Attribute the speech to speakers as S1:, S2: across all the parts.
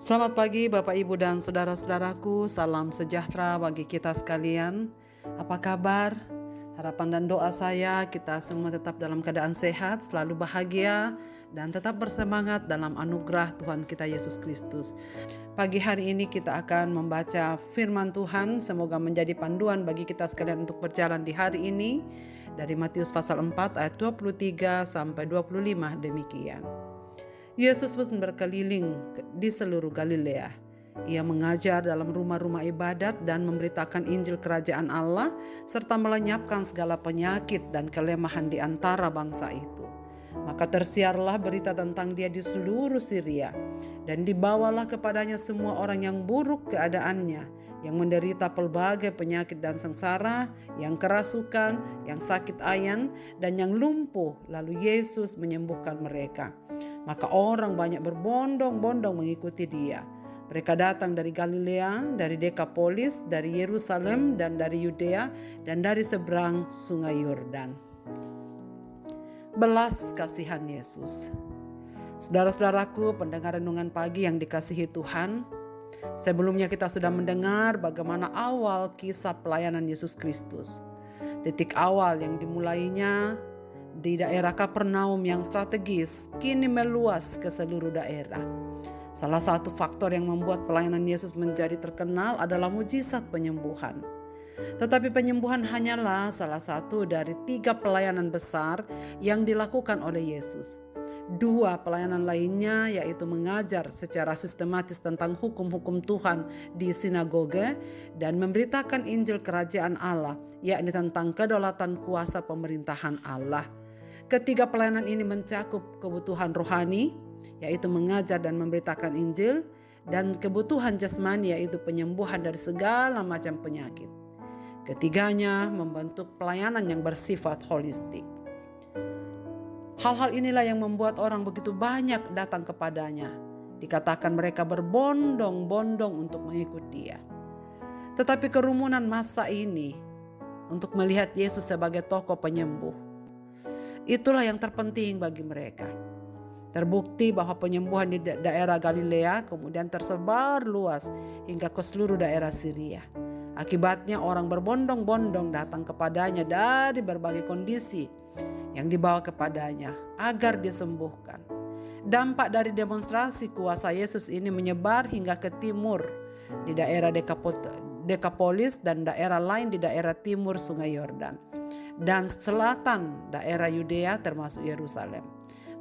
S1: Selamat pagi Bapak Ibu dan saudara-saudaraku, salam sejahtera bagi kita sekalian. Apa kabar? Harapan dan doa saya kita semua tetap dalam keadaan sehat, selalu bahagia, dan tetap bersemangat dalam anugerah Tuhan kita Yesus Kristus. Pagi hari ini kita akan membaca firman Tuhan, semoga menjadi panduan bagi kita sekalian untuk berjalan di hari ini. Dari Matius pasal 4 ayat 23 sampai 25 demikian. Yesus pun berkeliling di seluruh Galilea. Ia mengajar dalam rumah-rumah ibadat dan memberitakan Injil Kerajaan Allah serta melenyapkan segala penyakit dan kelemahan di antara bangsa itu. Maka tersiarlah berita tentang dia di seluruh Syria, dan dibawalah kepadanya semua orang yang buruk keadaannya, yang menderita pelbagai penyakit dan sengsara, yang kerasukan, yang sakit ayan, dan yang lumpuh, lalu Yesus menyembuhkan mereka. Maka orang banyak berbondong-bondong mengikuti dia. Mereka datang dari Galilea, dari Dekapolis, dari Yerusalem, dan dari Yudea, dan dari seberang sungai Yordan. Belas kasihan Yesus. Saudara-saudaraku, pendengar renungan pagi yang dikasihi Tuhan, sebelumnya kita sudah mendengar bagaimana awal kisah pelayanan Yesus Kristus. Titik awal yang dimulainya di daerah Kapernaum yang strategis, kini meluas ke seluruh daerah. Salah satu faktor yang membuat pelayanan Yesus menjadi terkenal adalah mujizat penyembuhan. Tetapi penyembuhan hanyalah salah satu dari 3 pelayanan besar yang dilakukan oleh Yesus. 2 pelayanan lainnya yaitu mengajar secara sistematis tentang hukum-hukum Tuhan di sinagoge dan memberitakan Injil Kerajaan Allah, yakni tentang kedaulatan kuasa pemerintahan Allah. Ketiga pelayanan ini mencakup kebutuhan rohani, yaitu mengajar dan memberitakan Injil, dan kebutuhan jasmani, yaitu penyembuhan dari segala macam penyakit. Ketiganya membentuk pelayanan yang bersifat holistik. Hal-hal inilah yang membuat orang begitu banyak datang kepadanya. Dikatakan mereka berbondong-bondong untuk mengikuti dia. Tetapi kerumunan massa ini untuk melihat Yesus sebagai tokoh penyembuh, itulah yang terpenting bagi mereka. Terbukti bahwa penyembuhan di daerah Galilea kemudian tersebar luas hingga ke seluruh daerah Syria. Akibatnya orang berbondong-bondong datang kepadanya dari berbagai kondisi yang dibawa kepadanya agar disembuhkan. Dampak dari demonstrasi kuasa Yesus ini menyebar hingga ke timur di daerah Dekapolis dan daerah lain di daerah timur sungai Yordan, dan selatan daerah Yudea termasuk Yerusalem.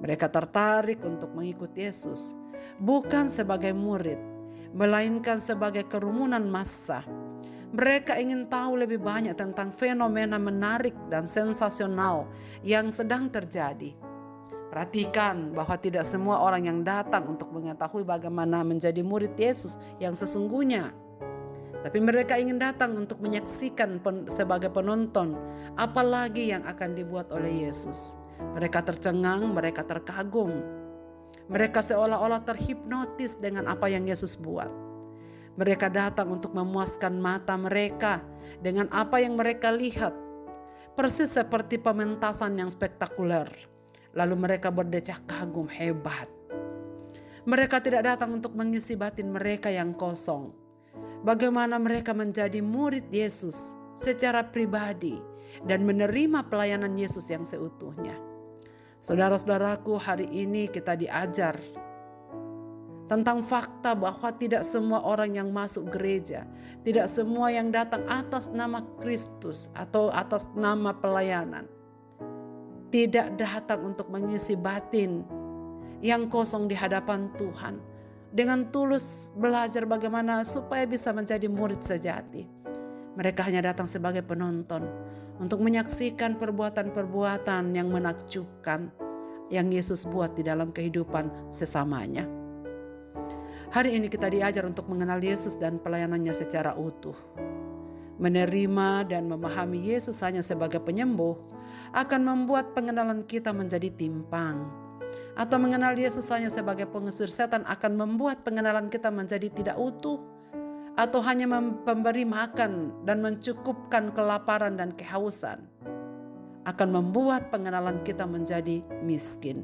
S1: Mereka tertarik untuk mengikuti Yesus, bukan sebagai murid, melainkan sebagai kerumunan massa. Mereka ingin tahu lebih banyak tentang fenomena menarik dan sensasional yang sedang terjadi. Perhatikan bahwa tidak semua orang yang datang untuk mengetahui bagaimana menjadi murid Yesus yang sesungguhnya, tapi mereka ingin datang untuk menyaksikan sebagai penonton apalagi yang akan dibuat oleh Yesus. Mereka tercengang, mereka terkagum. Mereka seolah-olah terhipnotis dengan apa yang Yesus buat. Mereka datang untuk memuaskan mata mereka dengan apa yang mereka lihat. Persis seperti pementasan yang spektakuler. Lalu mereka berdecak kagum hebat. Mereka tidak datang untuk mengisi batin mereka yang kosong. Bagaimana mereka menjadi murid Yesus secara pribadi dan menerima pelayanan Yesus yang seutuhnya. Saudara-saudaraku, hari ini kita diajar tentang fakta bahwa tidak semua orang yang masuk gereja, tidak semua yang datang atas nama Kristus atau atas nama pelayanan, tidak datang untuk mengisi batin yang kosong di hadapan Tuhan, dengan tulus belajar bagaimana supaya bisa menjadi murid sejati. Mereka hanya datang sebagai penonton untuk menyaksikan perbuatan-perbuatan yang menakjubkan yang Yesus buat di dalam kehidupan sesamanya. Hari ini kita diajar untuk mengenal Yesus dan pelayanannya secara utuh. Menerima dan memahami Yesus hanya sebagai penyembuh akan membuat pengenalan kita menjadi timpang. Atau mengenal Yesus hanya sebagai pengusir setan akan membuat pengenalan kita menjadi tidak utuh. Atau hanya memberi makan dan mencukupkan kelaparan dan kehausan akan membuat pengenalan kita menjadi miskin.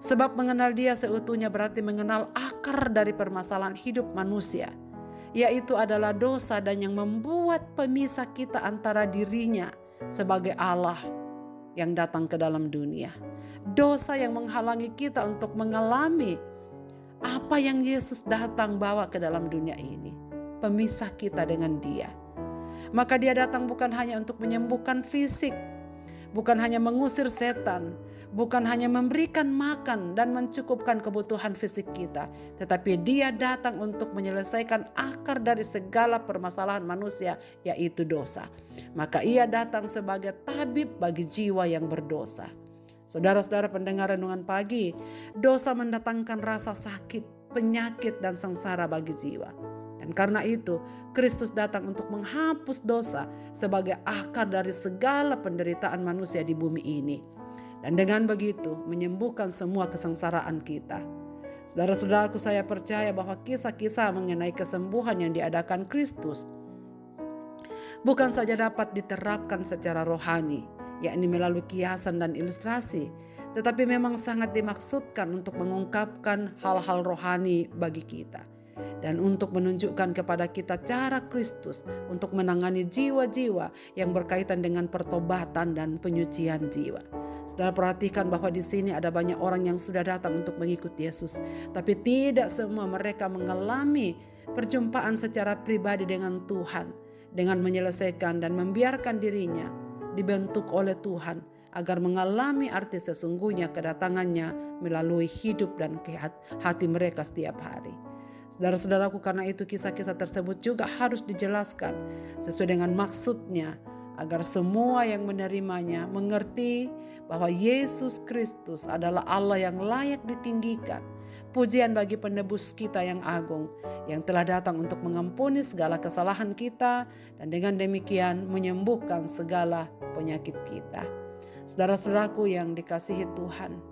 S1: Sebab mengenal Dia seutuhnya berarti mengenal akar dari permasalahan hidup manusia, yaitu adalah dosa dan yang membuat pemisah kita antara dirinya sebagai Allah yang datang ke dalam dunia. Dosa yang menghalangi kita untuk mengalami apa yang Yesus datang bawa ke dalam dunia ini. Pemisah kita dengan Dia. Maka Dia datang bukan hanya untuk menyembuhkan fisik, bukan hanya mengusir setan, bukan hanya memberikan makan dan mencukupkan kebutuhan fisik kita, tetapi Dia datang untuk menyelesaikan akar dari segala permasalahan manusia, yaitu dosa. Maka Ia datang sebagai tabib bagi jiwa yang berdosa. Saudara-saudara pendengar renungan pagi, dosa mendatangkan rasa sakit, penyakit, dan sengsara bagi jiwa. Dan karena itu, Kristus datang untuk menghapus dosa sebagai akar dari segala penderitaan manusia di bumi ini. Dan dengan begitu, menyembuhkan semua kesengsaraan kita. Saudara-saudaraku, saya percaya bahwa kisah-kisah mengenai kesembuhan yang diadakan Kristus bukan saja dapat diterapkan secara rohani, yakni melalui kiasan dan ilustrasi, tetapi memang sangat dimaksudkan untuk mengungkapkan hal-hal rohani bagi kita. Dan untuk menunjukkan kepada kita cara Kristus untuk menangani jiwa-jiwa yang berkaitan dengan pertobatan dan penyucian jiwa. Saudara perhatikan bahwa di sini ada banyak orang yang sudah datang untuk mengikuti Yesus, tapi tidak semua mereka mengalami perjumpaan secara pribadi dengan Tuhan, dengan menyelesaikan dan membiarkan dirinya dibentuk oleh Tuhan agar mengalami arti sesungguhnya kedatangannya melalui hidup dan hati mereka setiap hari. Saudara-saudaraku, karena itu kisah-kisah tersebut juga harus dijelaskan sesuai dengan maksudnya, agar semua yang menerimanya mengerti bahwa Yesus Kristus adalah Allah yang layak ditinggikan. Pujian bagi penebus kita yang agung, yang telah datang untuk mengampuni segala kesalahan kita dan dengan demikian menyembuhkan segala penyakit kita. Saudara-saudaraku yang dikasihi Tuhan,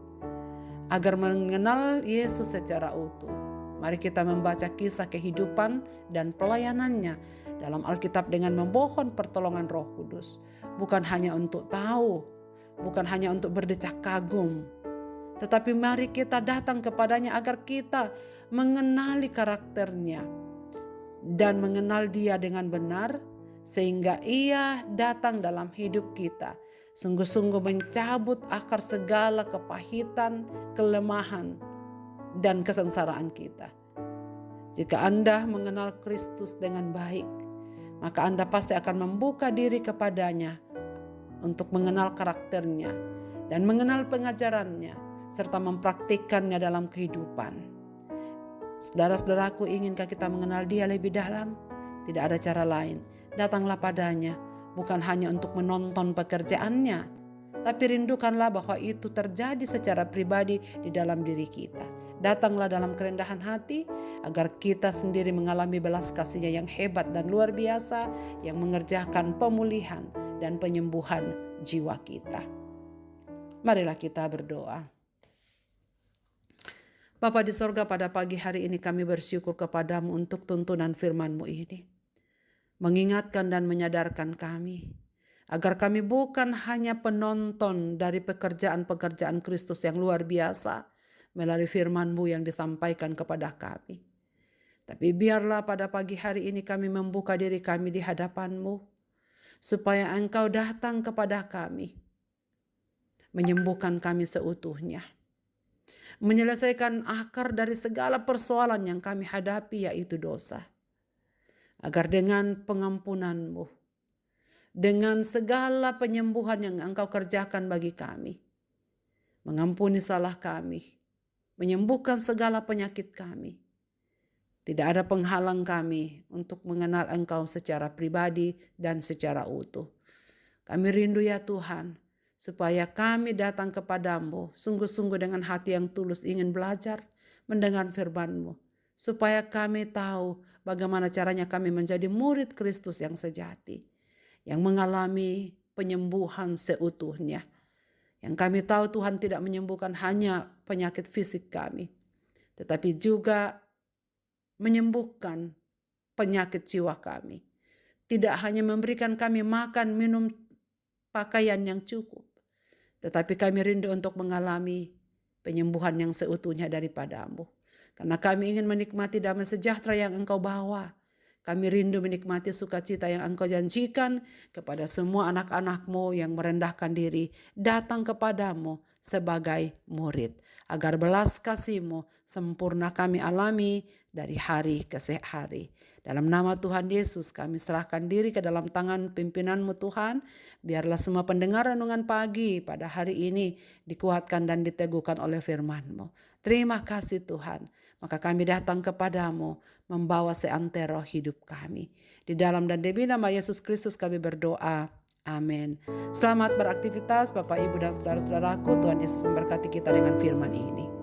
S1: agar mengenal Yesus secara utuh, mari kita membaca kisah kehidupan dan pelayanannya dalam Alkitab dengan memohon pertolongan Roh Kudus. Bukan hanya untuk tahu, bukan hanya untuk berdecak kagum, tetapi mari kita datang kepadanya agar kita mengenali karakternya dan mengenal Dia dengan benar, sehingga Ia datang dalam hidup kita, sungguh-sungguh mencabut akar segala kepahitan, kelemahan, dan kesengsaraan kita. Jika Anda mengenal Kristus dengan baik, maka Anda pasti akan membuka diri kepadanya untuk mengenal karakternya dan mengenal pengajarannya serta mempraktikkannya dalam kehidupan. Saudara-saudaraku, inginkah kita mengenal Dia lebih dalam? Tidak ada cara lain. Datanglah padanya, bukan hanya untuk menonton pekerjaannya, tapi rindukanlah bahwa itu terjadi secara pribadi di dalam diri kita. Datanglah dalam kerendahan hati agar kita sendiri mengalami belas kasih-Nya yang hebat dan luar biasa yang mengerjakan pemulihan dan penyembuhan jiwa kita. Marilah kita berdoa. Bapa di sorga, pada pagi hari ini kami bersyukur kepadamu untuk tuntunan firman-Mu ini. Mengingatkan dan menyadarkan kami agar kami bukan hanya penonton dari pekerjaan-pekerjaan Kristus yang luar biasa melalui firman-Mu yang disampaikan kepada kami. Tapi biarlah pada pagi hari ini kami membuka diri kami di hadapan-Mu, supaya Engkau datang kepada kami, menyembuhkan kami seutuhnya, menyelesaikan akar dari segala persoalan yang kami hadapi, yaitu dosa. Agar dengan pengampunan-Mu, dengan segala penyembuhan yang Engkau kerjakan bagi kami, mengampuni salah kami, menyembuhkan segala penyakit kami, tidak ada penghalang kami untuk mengenal Engkau secara pribadi dan secara utuh. Kami rindu ya Tuhan, supaya kami datang kepadamu sungguh-sungguh dengan hati yang tulus ingin belajar mendengar firman-Mu, supaya kami tahu bagaimana caranya kami menjadi murid Kristus yang sejati, yang mengalami penyembuhan seutuhnya. Yang kami tahu Tuhan tidak menyembuhkan hanya penyakit fisik kami, tetapi juga menyembuhkan penyakit jiwa kami. Tidak hanya memberikan kami makan, minum, pakaian yang cukup, tetapi kami rindu untuk mengalami penyembuhan yang seutuhnya daripadamu. Karena kami ingin menikmati damai sejahtera yang Engkau bawa. Kami rindu menikmati sukacita yang Engkau janjikan kepada semua anak-anak-Mu yang merendahkan diri datang kepadamu sebagai murid. Agar belas kasih-Mu sempurna kami alami dari hari ke hari. Dalam nama Tuhan Yesus kami serahkan diri ke dalam tangan pimpinan-Mu Tuhan. Biarlah semua pendengar renungan pagi pada hari ini dikuatkan dan diteguhkan oleh firman-Mu. Terima kasih Tuhan. Maka kami datang kepadamu membawa seantero hidup kami. Di dalam dan demi nama Yesus Kristus kami berdoa. Amin. Selamat beraktivitas Bapak, Ibu, dan saudara-saudaraku. Tuhan Yesus memberkati kita dengan firman ini.